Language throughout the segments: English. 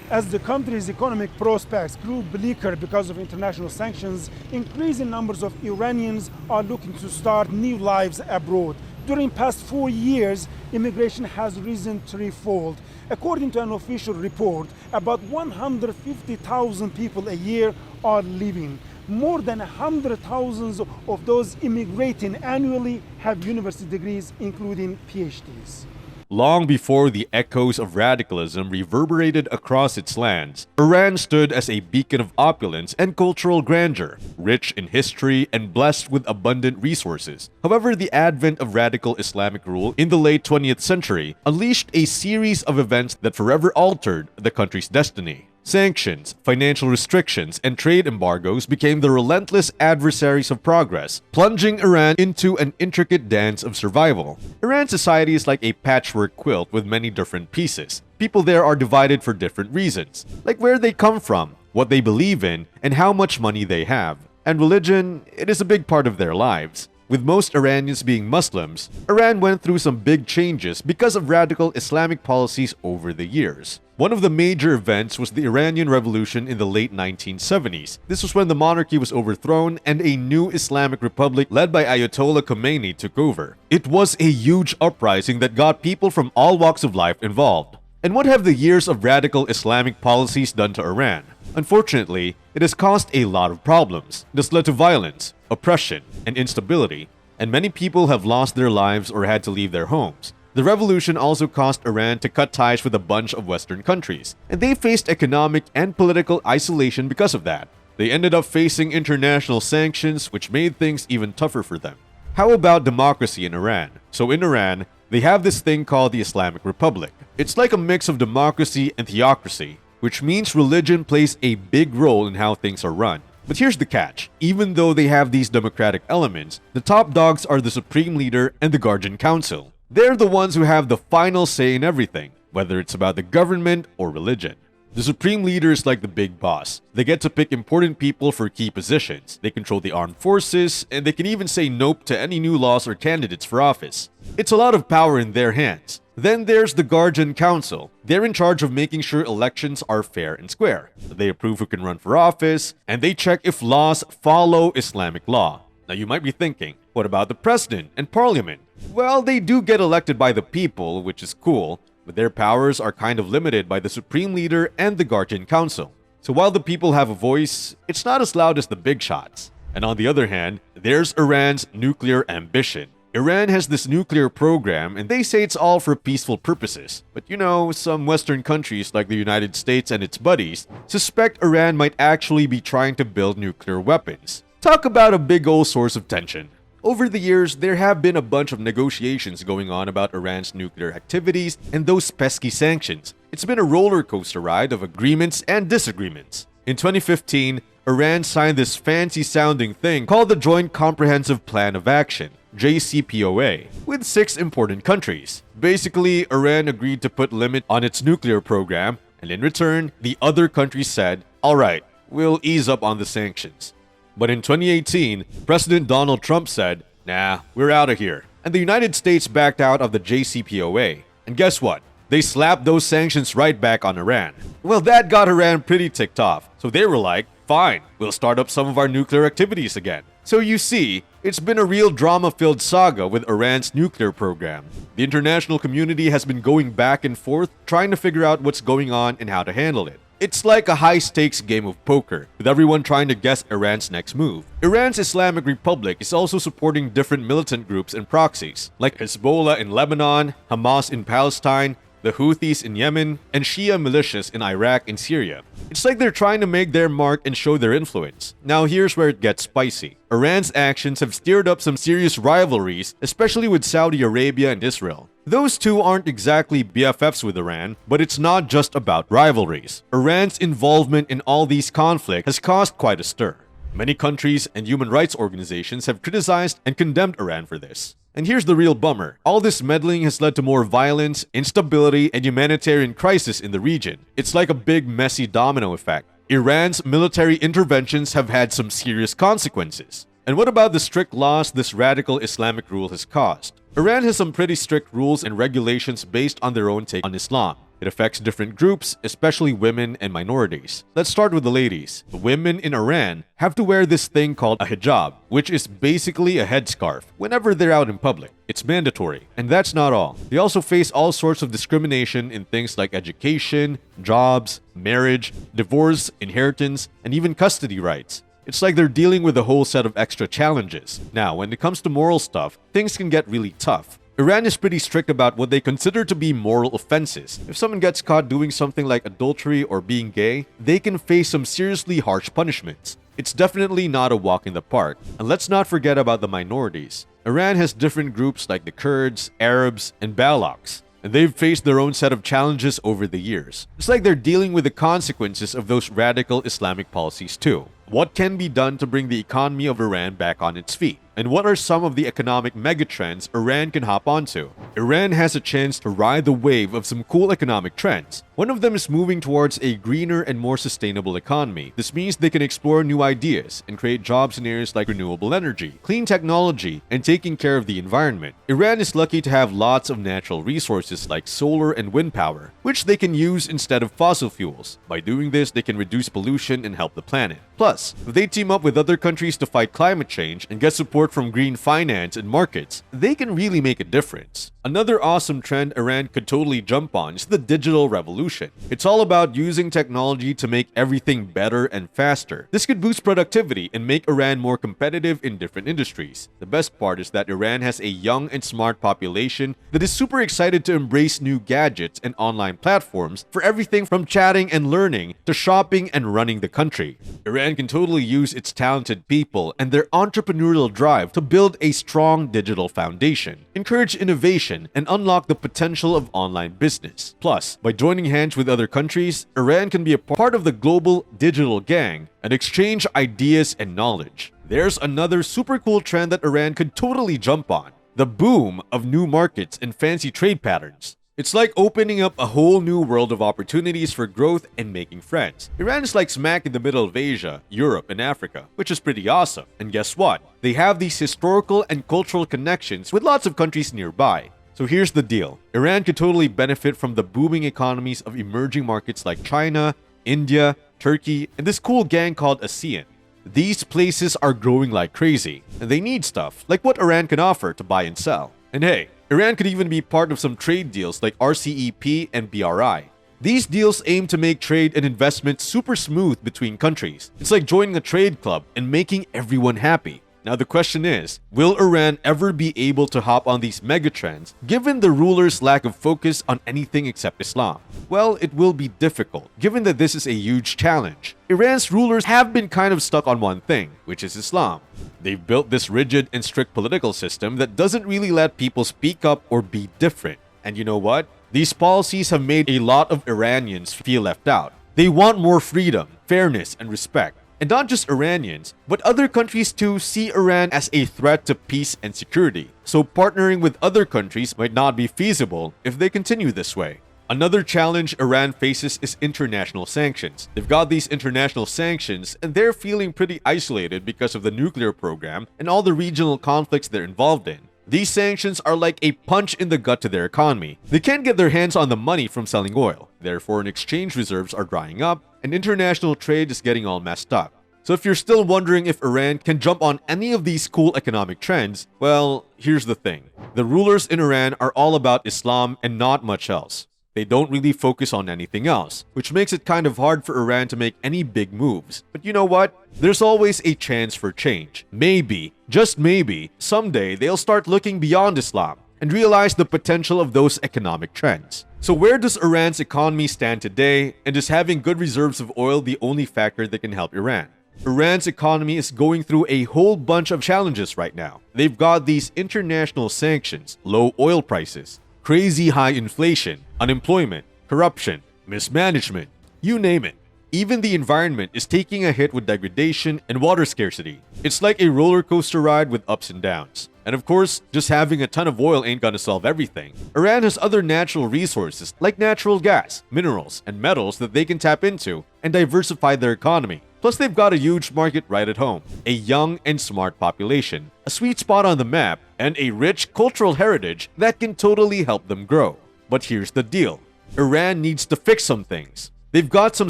As the country's economic prospects grew bleaker because of international sanctions, increasing numbers of Iranians are looking to start new lives abroad. During past 4 years, immigration has risen threefold. According to an official report, about 150,000 people a year are leaving. More than 100,000 of those immigrating annually have university degrees, including PhDs. Long before the echoes of radicalism reverberated across its lands, Iran stood as a beacon of opulence and cultural grandeur, rich in history and blessed with abundant resources. However, the advent of radical Islamic rule in the late 20th century unleashed a series of events that forever altered the country's destiny. Sanctions, financial restrictions, and trade embargoes became the relentless adversaries of progress, plunging Iran into an intricate dance of survival. Iran's society is like a patchwork quilt with many different pieces. People there are divided for different reasons, like where they come from, what they believe in, and how much money they have. And religion, it is a big part of their lives. With most Iranians being Muslims, Iran went through some big changes because of radical Islamic policies over the years. One of the major events was the Iranian Revolution in the late 1970s. This was when the monarchy was overthrown and a new Islamic republic led by Ayatollah Khomeini took over. It was a huge uprising that got people from all walks of life involved. And what have the years of radical Islamic policies done to Iran? Unfortunately, it has caused a lot of problems. This led to violence, oppression, and instability, and many people have lost their lives or had to leave their homes. The revolution also caused Iran to cut ties with a bunch of Western countries, and they faced economic and political isolation because of that. They ended up facing international sanctions, which made things even tougher for them. How about democracy in Iran? So in Iran, they have this thing called the Islamic Republic. It's like a mix of democracy and theocracy, which means religion plays a big role in how things are run. But here's the catch. Even though they have these democratic elements, the top dogs are the Supreme Leader and the Guardian Council. They're the ones who have the final say in everything, whether it's about the government or religion. The Supreme Leader is like the big boss. They get to pick important people for key positions. They control the armed forces, and they can even say nope to any new laws or candidates for office. It's a lot of power in their hands. Then there's the Guardian Council. They're in charge of making sure elections are fair and square. They approve who can run for office, and they check if laws follow Islamic law. Now you might be thinking, what about the president and parliament? Well, they do get elected by the people, which is cool, but their powers are kind of limited by the Supreme Leader and the Guardian Council. So while the people have a voice, it's not as loud as the big shots. And on the other hand, there's Iran's nuclear ambition. Iran has this nuclear program, and they say it's all for peaceful purposes. But you know, some Western countries like the United States and its buddies suspect Iran might actually be trying to build nuclear weapons. Talk about a big old source of tension. Over the years, there have been a bunch of negotiations going on about Iran's nuclear activities and those pesky sanctions. It's been a roller coaster ride of agreements and disagreements. In 2015, Iran signed this fancy-sounding thing called the Joint Comprehensive Plan of Action, JCPOA, with 6 important countries. Basically, Iran agreed to put limit on its nuclear program, and in return, the other countries said, alright, we'll ease up on the sanctions. But in 2018, President Donald Trump said, nah, we're out of here. And the United States backed out of the JCPOA. And guess what? They slapped those sanctions right back on Iran. Well, that got Iran pretty ticked off. So they were like, fine, we'll start up some of our nuclear activities again. So you see, it's been a real drama-filled saga with Iran's nuclear program. The international community has been going back and forth trying to figure out what's going on and how to handle it. It's like a high-stakes game of poker, with everyone trying to guess Iran's next move. Iran's Islamic Republic is also supporting different militant groups and proxies, like Hezbollah in Lebanon, Hamas in Palestine, the Houthis in Yemen, and Shia militias in Iraq and Syria. It's like they're trying to make their mark and show their influence. Now here's where it gets spicy. Iran's actions have stirred up some serious rivalries, especially with Saudi Arabia and Israel. Those two aren't exactly BFFs with Iran, but it's not just about rivalries. Iran's involvement in all these conflicts has caused quite a stir. Many countries and human rights organizations have criticized and condemned Iran for this. And here's the real bummer. All this meddling has led to more violence, instability, and humanitarian crisis in the region. It's like a big, messy domino effect. Iran's military interventions have had some serious consequences. And what about the strict laws this radical Islamic rule has caused? Iran has some pretty strict rules and regulations based on their own take on Islam. It affects different groups, especially women and minorities. Let's start with the ladies. The women in Iran have to wear this thing called a hijab, which is basically a headscarf whenever they're out in public. It's mandatory. And that's not all. They also face all sorts of discrimination in things like education, jobs, marriage, divorce, inheritance, and even custody rights. It's like they're dealing with a whole set of extra challenges. Now, when it comes to moral stuff, things can get really tough. Iran is pretty strict about what they consider to be moral offenses. If someone gets caught doing something like adultery or being gay, they can face some seriously harsh punishments. It's definitely not a walk in the park. And let's not forget about the minorities. Iran has different groups like the Kurds, Arabs, and Balochs, and they've faced their own set of challenges over the years. It's like they're dealing with the consequences of those radical Islamic policies too. What can be done to bring the economy of Iran back on its feet? And what are some of the economic megatrends Iran can hop onto? Iran has a chance to ride the wave of some cool economic trends. One of them is moving towards a greener and more sustainable economy. This means they can explore new ideas and create jobs in areas like renewable energy, clean technology, and taking care of the environment. Iran is lucky to have lots of natural resources like solar and wind power, which they can use instead of fossil fuels. By doing this, they can reduce pollution and help the planet. Plus, if they team up with other countries to fight climate change and get support from green finance and markets, they can really make a difference. Another awesome trend Iran could totally jump on is the digital revolution. It's all about using technology to make everything better and faster. This could boost productivity and make Iran more competitive in different industries. The best part is that Iran has a young and smart population that is super excited to embrace new gadgets and online platforms for everything from chatting and learning to shopping and running the country. Iran can totally use its talented people and their entrepreneurial drive to build a strong digital foundation, encourage innovation, and unlock the potential of online business. Plus, by joining hands with other countries, Iran can be a part of the global digital gang and exchange ideas and knowledge. There's another super cool trend that Iran could totally jump on: the boom of new markets and fancy trade patterns. It's like opening up a whole new world of opportunities for growth and making friends. Iran is like smack in the middle of Asia, Europe, and Africa, which is pretty awesome. And guess what? They have these historical and cultural connections with lots of countries nearby. So here's the deal. Iran could totally benefit from the booming economies of emerging markets like China, India, Turkey, and this cool gang called ASEAN. These places are growing like crazy, and they need stuff like what Iran can offer to buy and sell. And hey, Iran could even be part of some trade deals like RCEP and BRI. These deals aim to make trade and investment super smooth between countries. It's like joining a trade club and making everyone happy. Now the question is, will Iran ever be able to hop on these megatrends given the ruler's lack of focus on anything except Islam? Well, it will be difficult, given that this is a huge challenge. Iran's rulers have been kind of stuck on one thing, which is Islam. They've built this rigid and strict political system that doesn't really let people speak up or be different. And you know what? These policies have made a lot of Iranians feel left out. They want more freedom, fairness, and respect. And not just Iranians, but other countries too see Iran as a threat to peace and security. So partnering with other countries might not be feasible if they continue this way. Another challenge Iran faces is international sanctions. They've got these international sanctions and they're feeling pretty isolated because of the nuclear program and all the regional conflicts they're involved in. These sanctions are like a punch in the gut to their economy. They can't get their hands on the money from selling oil. Their foreign exchange reserves are drying up, and international trade is getting all messed up. So if you're still wondering if Iran can jump on any of these cool economic trends, well, here's the thing. The rulers in Iran are all about Islam and not much else. They don't really focus on anything else, which makes it kind of hard for Iran to make any big moves. But you know what? There's always a chance for change. Maybe, just maybe, someday they'll start looking beyond Islam and realize the potential of those economic trends. So where does Iran's economy stand today, and is having good reserves of oil the only factor that can help Iran? Iran's economy is going through a whole bunch of challenges right now. They've got these international sanctions, low oil prices, crazy high inflation, unemployment, corruption, mismanagement, you name it. Even the environment is taking a hit with degradation and water scarcity. It's like a roller coaster ride with ups and downs. And of course, just having a ton of oil ain't gonna solve everything. Iran has other natural resources like natural gas, minerals, and metals that they can tap into and diversify their economy. Plus, they've got a huge market right at home, a young and smart population, a sweet spot on the map, and a rich cultural heritage that can totally help them grow. But here's the deal. Iran needs to fix some things. They've got some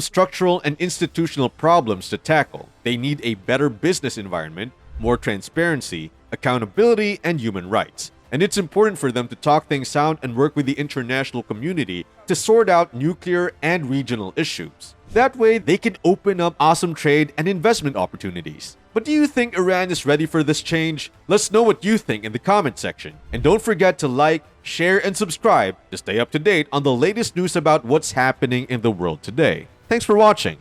structural and institutional problems to tackle. They need a better business environment, more transparency, accountability, and human rights. And it's important for them to talk things out and work with the international community to sort out nuclear and regional issues. That way, they can open up awesome trade and investment opportunities. But do you think Iran is ready for this change? Let's know what you think in the comment section. And don't forget to like, share, and subscribe to stay up to date on the latest news about what's happening in the world today. Thanks for watching.